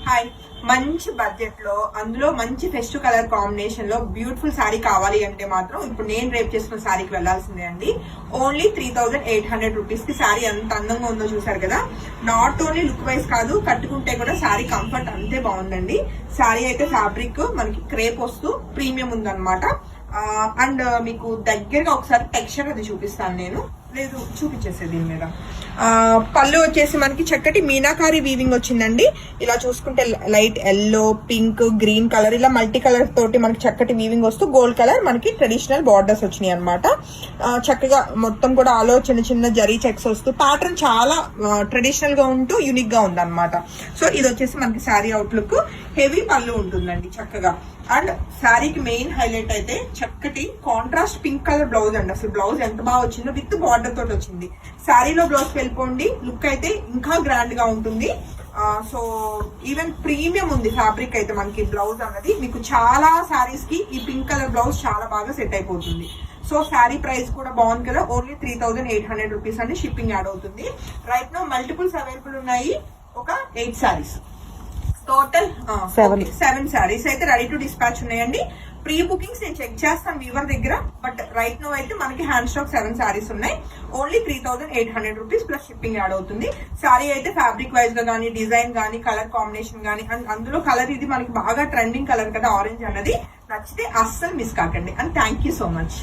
Hi, మంచి budget లో అందులో మంచి ఫెస్టివ్ కలర్ కాంబినేషన్ లో బ్యూటిఫుల్ శారీ కావాలి అంటే మాత్రం ఇప్పుడు నేను రేపు చేసుకున్న శారీకి వెళ్లాల్సిందే అండి. ఓన్లీ 3800 రూపీస్ కి శారీ ఎంత అందంగా ఉందో చూసారు కదా. నాట్ ఓన్లీ లుక్ వైజ్ కాదు, కట్టుకుంటే కూడా శారీ కంఫర్ట్ అంతే బాగుందండి. శారీ అయితే ఫ్యాబ్రిక్ మనకి క్రేప్ వస్తూ ప్రీమియం ఉందన్నమాట. అండ్ మీకు దగ్గరగా ఒకసారి టెక్స్చర్ అది చూపిస్తాను నేను, లేదు చూపించేసే దీని మీద. పళ్ళు వచ్చేసి మనకి చక్కటి మీనాకారి వీవింగ్ వచ్చిందండి. ఇలా చూసుకుంటే light yellow, pink, green colour ఇలా మల్టీ కలర్ తోటి మనకి చక్కటి వీవింగ్ వస్తూ గోల్డ్ కలర్ మనకి ట్రెడిషనల్ బార్డర్స్ వచ్చినాయి అనమాట. చక్కగా మొత్తం కూడా ఆలో చిన్న చిన్న జరీ చెక్స్ వస్తూ ప్యాటర్న్ చాలా ట్రెడిషనల్ గా ఉంటూ యూనిక్ గా ఉందన్నమాట. సో ఇది వచ్చేసి మనకి శారీ అవుట్లుక్. హెవీ పళ్ళు ఉంటుందండి చక్కగా. అండ్ శారీకి మెయిన్ హైలైట్ అయితే చక్కటి కాంట్రాస్ట్ పింక్ కలర్ బ్లౌజ్ అండి. అసలు బ్లౌజ్ ఎంత బాగా వచ్చిందో, విత్ బార్డర్ తోటి వచ్చింది. శారీలో బ్లౌజ్ వెళ్ళిపోండి, లుక్ అయితే ఇంకా గ్రాండ్ గా ఉంటుంది. సో ఈవెన్ ప్రీమియం ఉంది ఫ్యాబ్రిక్ అయితే మనకి బ్లౌజ్ అన్నది. మీకు చాలా శారీస్ కి ఈ పింక్ కలర్ బ్లౌజ్ చాలా బాగా సెట్ అయిపోతుంది. సో శారీ ప్రైస్ కూడా బాగుంది కదా, ఓన్లీ 3800 రూపీస్ అండి. షిప్పింగ్ యాడ్ అవుతుంది. రైట్ నో మల్టిపుల్స్ అవైలబుల్ ఉన్నాయి. ఒక 8 శారీస్ టోటల్ 7 శారీస్ అయితే రెడీ టు డిస్పాచ్ ఉన్నాయండి. ప్రీ బుకింగ్స్ నేను చెక్ చేస్తాను వీవర్ దగ్గర, బట్ రైట్ నో అయితే మనకి హ్యాండ్ స్టాక్ 7 శారీస్ ఉన్నాయి. Only 3800 rupees plus shipping add అవుతుంది. శారీ అయితే ఫ్యాబ్రిక్ వైజ్ గా కానీ, డిజైన్ కానీ, కలర్ కాంబినేషన్ కానీ, అండ్ అందులో కలర్ ఇది మనకి బాగా ట్రెండింగ్ కలర్ కదా ఆరెంజ్ అన్నది. నచ్చితే అస్సలు మిస్ కాకండి. And thank you so much.